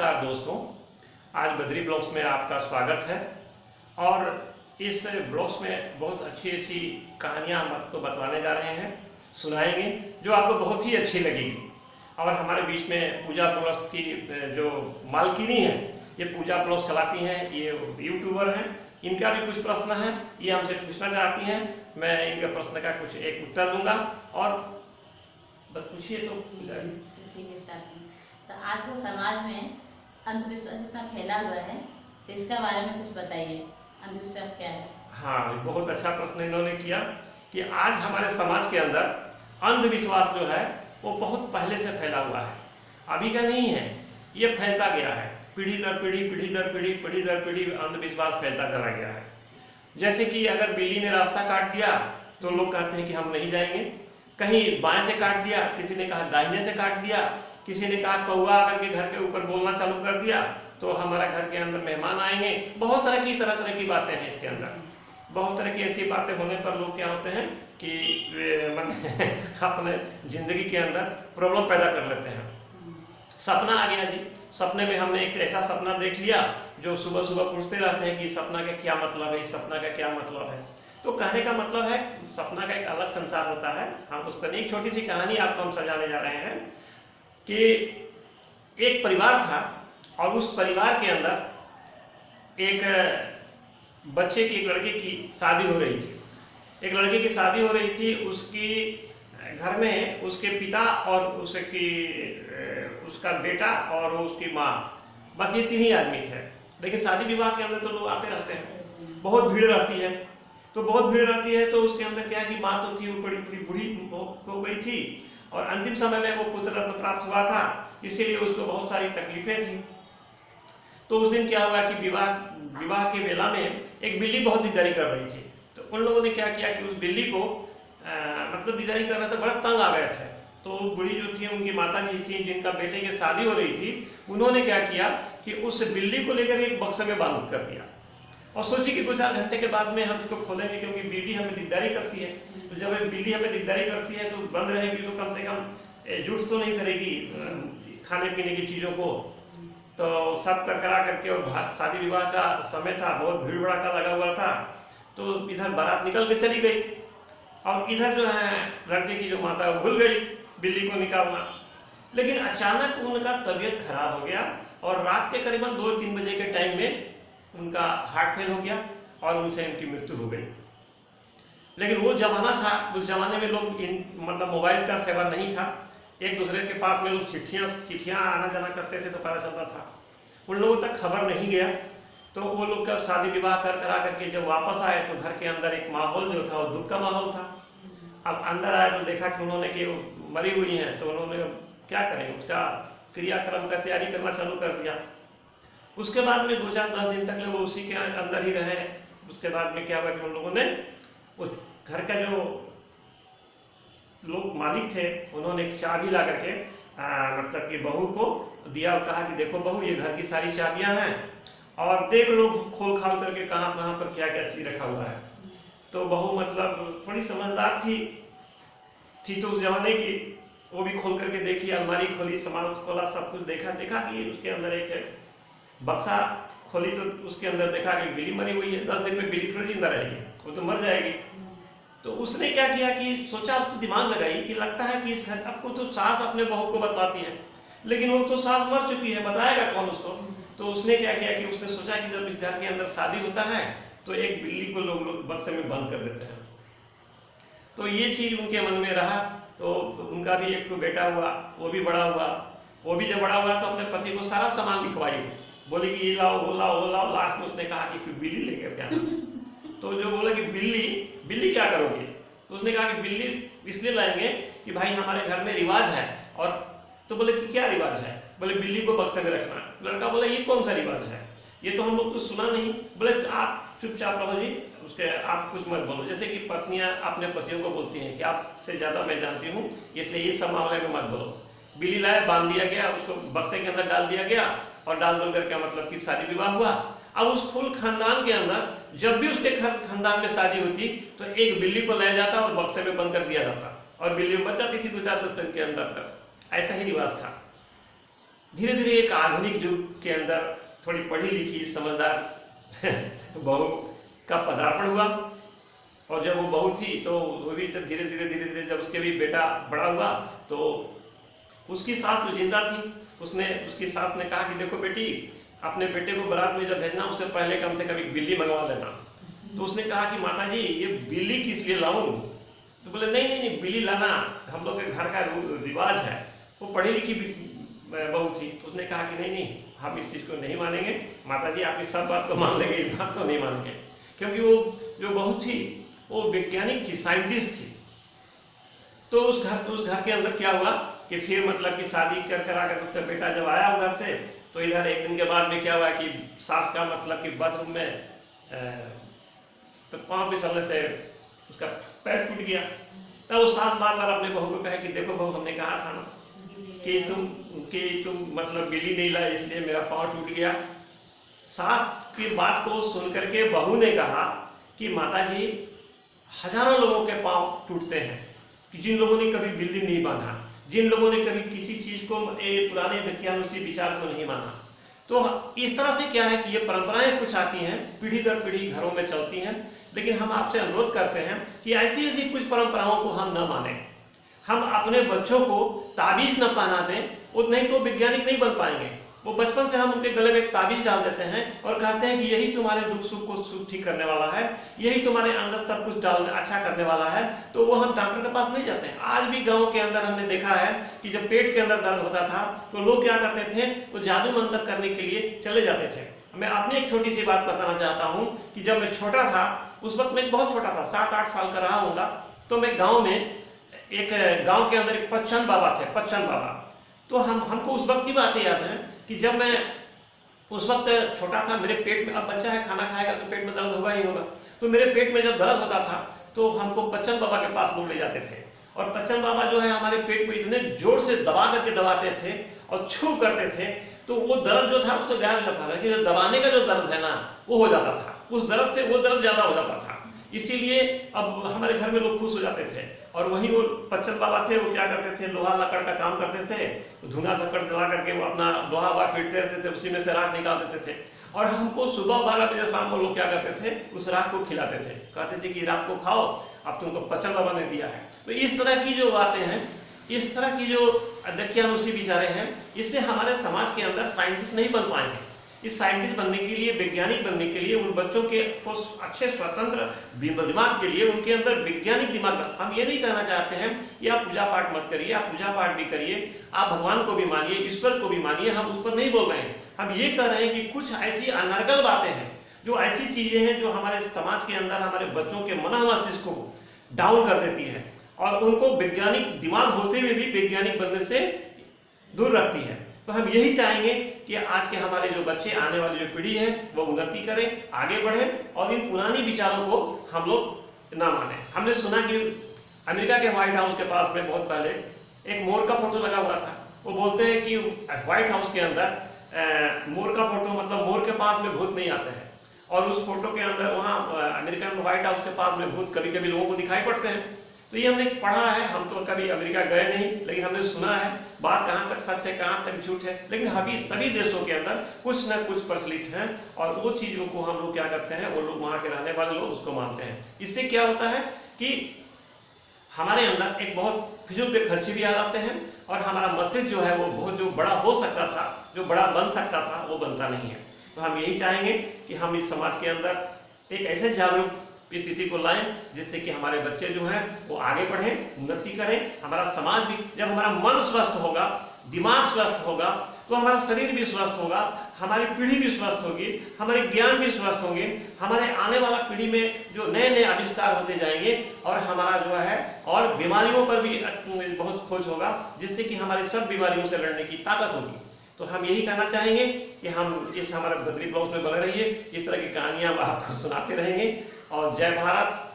नमस्कार दोस्तों, आज बद्री ब्लॉग्स में आपका स्वागत है। और इस ब्लॉग्स में बहुत अच्छी कहानियाँ हम आपको बतलाने जा रहे हैं, सुनाएंगे जो आपको बहुत ही अच्छी लगेगी। और हमारे बीच में पूजा ब्लॉग्स की जो मालकिनी है, ये पूजा ब्लॉग्स चलाती हैं, ये यूट्यूबर हैं। इनका भी कुछ प्रश्न है, ये हमसे पूछना चाहती हैं। मैं इनके प्रश्न का कुछ एक उत्तर दूंगा और पूछिए तो पूजा जी। ठीक है, स्टार्ट। तो आजकल समाज में अंधविश्वास इतना फैला हुआ है, तो इसके बारे में कुछ बताइए, अंधविश्वास क्या है? हाँ, बहुत अच्छा प्रश्न इन्होंने किया कि आज हमारे समाज के अंदर अंधविश्वास जो है वो बहुत पहले से फैला हुआ है, अभी का नहीं है, ये फैलता गया है। पीढ़ी दर पीढ़ी अंधविश्वास फैलता चला गया है। जैसे कि अगर बिल्ली ने रास्ता काट दिया तो लोग कहते हैं कि हम नहीं जाएंगे। कहीं बाएं से काट दिया, किसी ने कहा दाहिने से काट दिया, किसी ने कहा कौवा अगर के घर के ऊपर बोलना चालू कर दिया तो हमारा घर के अंदर मेहमान आएंगे। बहुत तरह की बातें हैं इसके अंदर। बहुत तरह की ऐसी बातें होने पर लोग क्या होते हैं कि अपने जिंदगी के अंदर प्रॉब्लम पैदा कर लेते हैं। सपना आ गया जी, सपने में हमने एक ऐसा सपना देख लिया जो सुबह सुबह पूछते रहते हैं कि सपना का क्या मतलब है, इस सपना का क्या मतलब है। तो कहने का मतलब है सपना का एक अलग संसार होता है। हम उस पर एक छोटी सी कहानी आपको हम सजाने जा रहे हैं कि एक परिवार था और उस परिवार के अंदर एक बच्चे की, एक लड़के की शादी हो रही थी। एक लड़के की शादी हो रही थी, उसकी घर में उसके पिता और उसका बेटा और उसकी माँ, बस ये 3 ही आदमी थे। लेकिन शादी विवाह के अंदर तो लोग आते रहते हैं, बहुत भीड़ रहती है। तो बहुत भीड़ रहती है तो उसके अंदर क्या कि माँ तो थी, वो बड़ी बूढ़ी हो गई थी और अंतिम समय में वो पुत्र रत्न प्राप्त हुआ था, इसीलिए उसको बहुत सारी तकलीफें थी। तो उस दिन क्या हुआ कि विवाह के वेला में एक बिल्ली बहुत दीदारी कर रही थी। तो उन लोगों ने क्या किया कि उस बिल्ली को मतलब दीदारी कर रहे थे, बड़ा तंग आ गए थे। तो बूढ़ी जो थी, उनकी माता जी थी जिनका बेटे की शादी हो रही थी, उन्होंने क्या किया कि उस बिल्ली को लेकर एक बक्से में बंद कर दिया और सोची कि 2-4 घंटे के बाद में हम इसको खोलेंगे, क्योंकि बिल्ली हमें दिकदारी करती है। तो जब बिल्ली हमें दिकदारी करती है तो बंद रहेगी तो कम से कम जुट तो नहीं करेगी खाने पीने की चीज़ों को। तो सब करा करके, और शादी विवाह का समय था, बहुत भीड़ भड़ाका लगा हुआ था। तो इधर बारात निकल के चली गई और इधर जो है लड़के की जो माता वो भूल गई बिल्ली को निकालना। लेकिन अचानक उनका तबीयत खराब हो गया और रात के करीबन 2-3 बजे के टाइम में उनका हार्ट फेल हो गया और उनसे उनकी मृत्यु हो गई। लेकिन वो जमाना था, उस जमाने में लोग मतलब मोबाइल का सेवा नहीं था। एक दूसरे के पास में लोग चिट्ठियाँ आना जाना करते थे तो पता चलता था। उन लोगों तक खबर नहीं गया। तो वो लोग का शादी विवाह करा करके जब वापस आए तो घर के अंदर एक माहौल जो था वो दुख का माहौल था। अब अंदर आए तो देखा कि उन्होंने कि मरी हुई हैं, तो उन्होंने क्या करें, उसका क्रियाक्रम का तैयारी करना चालू कर दिया। उसके बाद में 2-4-10 दिन तक वो उसी के अंदर ही रहे। उसके बाद में क्या हुआ कि उन लोगों ने उस घर का जो लोग मालिक थे, उन्होंने एक चाबी ला करके मतलब कि बहू को दिया और कहा कि देखो बहू, ये घर की सारी चाबियां हैं और देख लो खोल खाल करके कहाँ कहाँ पर क्या क्या चीज रखा हुआ है। तो बहू मतलब थोड़ी समझदार थी तो उस जमाने की, वो भी खोल करके देखी, अलमारी खोली, सामान खोला, सब कुछ देखा कि उसके अंदर एक बक्सा खोली तो उसके अंदर देखा कि बिल्ली मरी हुई है। 10 दिन में बिल्ली थोड़ी जिंदा रहेगी, वो तो मर जाएगी। तो उसने क्या किया कि सोचा, उसको दिमाग लगाई कि लगता है कि इस घर आपको तो सास अपने बहू को बताती है, लेकिन वो तो सास मर चुकी है, बताएगा कौन उसको। तो उसने क्या किया कि उसने सोचा कि जब इस घर के अंदर शादी होता है तो एक बिल्ली को लोग बक्से में बंद कर देते हैं। तो ये चीज उनके मन में रहा। तो उनका भी एक बेटा हुआ, वो भी बड़ा हुआ। वो भी जब बड़ा हुआ तो अपने पति को सारा सामान लिखवाई, बोले कि ये लाओ वो लाओ वो लाओ। लास्ट में उसने कहा कि बिल्ली लेकर क्या तो जो बोला कि बिल्ली क्या करोगे, तो उसने कहा कि बिल्ली इसलिए लाएंगे कि भाई हमारे घर में रिवाज है। और तो बोले कि क्या रिवाज है, बोले बिल्ली को बक्से में रखना। लड़का बोला ये कौन सा रिवाज है, ये तो हम लोग तो सुना नहीं। बोले आप चुपचाप रहो जी, उसके आप कुछ मत बोलो। जैसे कि पत्नियां अपने पतियों को बोलती हैं कि आपसे ज्यादा मैं जानती हूँ, इसलिए ये सब मामले में मत बोलो। बिल्ली लाए, बांध दिया गया, उसको बक्से के अंदर डाल दिया गया और डाल डोल करके मतलब कि शादी विवाह हुआ। अब उस कुल खानदान के अंदर जब भी उसके खानदान में शादी होती तो एक बिल्ली को लाया जाता और बक्से में बंद कर दिया जाता और बिल्ली मर जाती थी 2-4-10 दिन के अंदर तक। ऐसा ही रिवाज था। धीरे धीरे एक आधुनिक युग के अंदर थोड़ी पढ़ी लिखी समझदार बहू का पदार्पण हुआ। और जब वो बहू थी तो वो भी जब धीरे धीरे जब उसके भी बेटा बड़ा हुआ तो उसकी सास तो जिंदा थी। उसकी सास ने कहा कि देखो बेटी, अपने बेटे को बारात में जब भेजना उससे पहले कम से कम एक बिल्ली मंगवा लेना। तो उसने कहा कि माता जी ये बिल्ली किस लिए लाऊं? तो बोले नहीं नहीं नहीं, बिल्ली लाना हम लोग के घर का रिवाज है। वो पढ़ी लिखी बहू थी। उसने कहा कि नहीं नहीं, हम इस चीज़ को नहीं मानेंगे, माता जी आपकी सब बात को मान लेंगे, इस बात को नहीं मानेंगे। क्योंकि वो जो बहू थी वो वैज्ञानिक थी, साइंटिस्ट थी। तो उस घर के अंदर क्या हुआ कि फिर मतलब कि शादी कर आकर उसका बेटा जब आया उधर से, तो इधर एक दिन के बाद में क्या हुआ कि सास का मतलब कि बाथरूम में तो पाँव फिसलने से उसका पैर टूट गया। तब वो सास बार बार अपने बहू को कहे कि देखो बहू, हमने कहा था ना कि तुम मतलब बिल्ली नहीं लाए इसलिए मेरा पाँव टूट गया। सास की बात को सुन करके बहू ने कहा कि माता जी, हजारों लोगों के पाँव टूटते हैं कि जिन लोगों ने कभी बिल्ली नहीं बांधा, जिन लोगों ने कभी किसी चीज को पुराने दकियानुसी विचार को नहीं माना। तो इस तरह से क्या है कि ये परंपराएं कुछ आती हैं, पीढ़ी दर पीढ़ी घरों में चलती हैं। लेकिन हम आपसे अनुरोध करते हैं कि ऐसी ऐसी कुछ परंपराओं को हम न माने, हम अपने बच्चों को ताबीज न पहना दें, वो नहीं तो वैज्ञानिक नहीं बन पाएंगे। वो बचपन से हम उनके गले में एक ताबीज डाल देते हैं और कहते हैं कि यही तुम्हारे दुख सुख को सुख ठीक करने वाला है, यही तुम्हारे अंदर सब कुछ अच्छा करने वाला है। तो वो हम डॉक्टर के पास नहीं जाते हैं। आज भी गांव के अंदर हमने देखा है कि जब पेट के अंदर दर्द होता था तो लोग क्या करते थे, वो जादू मंत्र करने के लिए चले जाते थे। मैं अपनी एक छोटी सी बात बताना चाहता हूँ कि जब मैं छोटा था, उस वक्त मैं बहुत छोटा था, 7-8 साल का रहा होगा, तो मैं गाँव में गाँव के अंदर एक पच्चन बाबा थे, पच्चन बाबा। तो हमको उस वक्त की बातें याद है कि जब मैं उस वक्त छोटा था, मेरे पेट में, अब बच्चा है खाना खाएगा तो पेट में दर्द होगा ही होगा। तो मेरे पेट में जब दर्द होता था तो हमको बच्चन बाबा के पास लोग ले जाते थे। और बच्चन बाबा जो है हमारे पेट को इतने जोर से दबा करके दबाते थे और छू करते थे, तो वो दर्द जो था वो तो गायब हो जाता था, लेकिन दबाने का जो दर्द है ना वो हो जाता था। उस दर्द से वो दर्द ज्यादा हो जाता था। इसीलिए अब हमारे घर में लोग खुश हो जाते थे। और वहीं वो पच्चन बाबा थे, वो क्या करते थे, लोहा लकड़ का काम करते थे, धुआं धक्कड़ जला करके वो अपना लोहा पीटते रहते थे, उसी में से राख निकाल देते थे। और हमको सुबह 12 बजे शाम को लोग क्या करते थे, उस राख को खिलाते थे, कहते थे कि राख को खाओ, अब तुमको पच्चन बाबा ने दिया है। तो इस तरह की जो बातें हैं, इस तरह की जो दकियानुसी विचारे हैं, इससे हमारे समाज के अंदर साइंटिस्ट नहीं बन पाएंगे। इस साइंटिस्ट बनने के लिए, वैज्ञानिक बनने के लिए, उन बच्चों के अच्छे स्वतंत्र दिमाग के लिए उनके अंदर वैज्ञानिक दिमाग, हम ये नहीं कहना चाहते हैं कि आप पूजा पाठ मत करिए, आप पूजा पाठ भी करिए, आप भगवान को भी मानिए, ईश्वर को भी मानिए, हम उस पर नहीं बोल रहे हैं। हम ये कह रहे हैं कि कुछ ऐसी अनर्गल बातें हैं, जो ऐसी चीजें हैं जो हमारे समाज के अंदर हमारे बच्चों के मन मस्तिष्क को डाउन कर देती है और उनको वैज्ञानिक दिमाग होते हुए भी वैज्ञानिक बनने से दूर रखती है। तो हम यही चाहेंगे कि आज के हमारे जो बच्चे, आने वाली जो पीढ़ी है, वो उन्नति करें, आगे बढ़े और इन पुरानी विचारों को हम लोग ना माने। हमने सुना कि अमेरिका के व्हाइट हाउस के पास में बहुत पहले एक मोर का फोटो लगा हुआ था। वो बोलते हैं कि व्हाइट हाउस के अंदर मोर का फोटो, मतलब मोर के पास में भूत नहीं आते हैं। और उस फोटो के अंदर वहाँ अमेरिकन व्हाइट हाउस के पास में भूत कभी कभी लोगों को दिखाई पड़ते हैं। तो ये हमने पढ़ा है, हम तो कभी अमेरिका गए नहीं, लेकिन हमने सुना है। बात कहाँ तक सच है, कहाँ तक झूठ है, लेकिन अभी सभी देशों के अंदर कुछ न कुछ प्रचलित हैं और वो चीज़ों को हम लोग क्या करते हैं, वो लोग वहाँ के रहने वाले लोग उसको मानते हैं। इससे क्या होता है कि हमारे अंदर एक बहुत फिजूल के खर्चे भी आ जाते हैं और हमारा मस्तिष्क जो है वो बहुत जो बड़ा हो सकता था, जो बड़ा बन सकता था, वो बनता नहीं है। तो हम यही चाहेंगे कि हम इस समाज के अंदर एक ऐसे जागरूक स्थिति को लाएं जिससे कि हमारे बच्चे जो हैं वो आगे बढ़ें, उन्नति करें। हमारा समाज भी, जब हमारा मन स्वस्थ होगा, दिमाग स्वस्थ होगा, तो हमारा शरीर भी स्वस्थ होगा, हमारी पीढ़ी भी स्वस्थ होगी, हमारे ज्ञान भी स्वस्थ होंगे, हमारे आने वाला पीढ़ी में जो नए नए आविष्कार होते जाएंगे और हमारा जो है और बीमारियों पर भी बहुत खोज होगा, जिससे कि हमारी सब बीमारियों से लड़ने की ताकत होगी। तो हम यही कहना चाहेंगे कि हम इस हमारे बद्री ब्लॉग्स में बने रहिए, इस तरह की कहानियां हम आपको सुनाते रहेंगे। और जय भारत।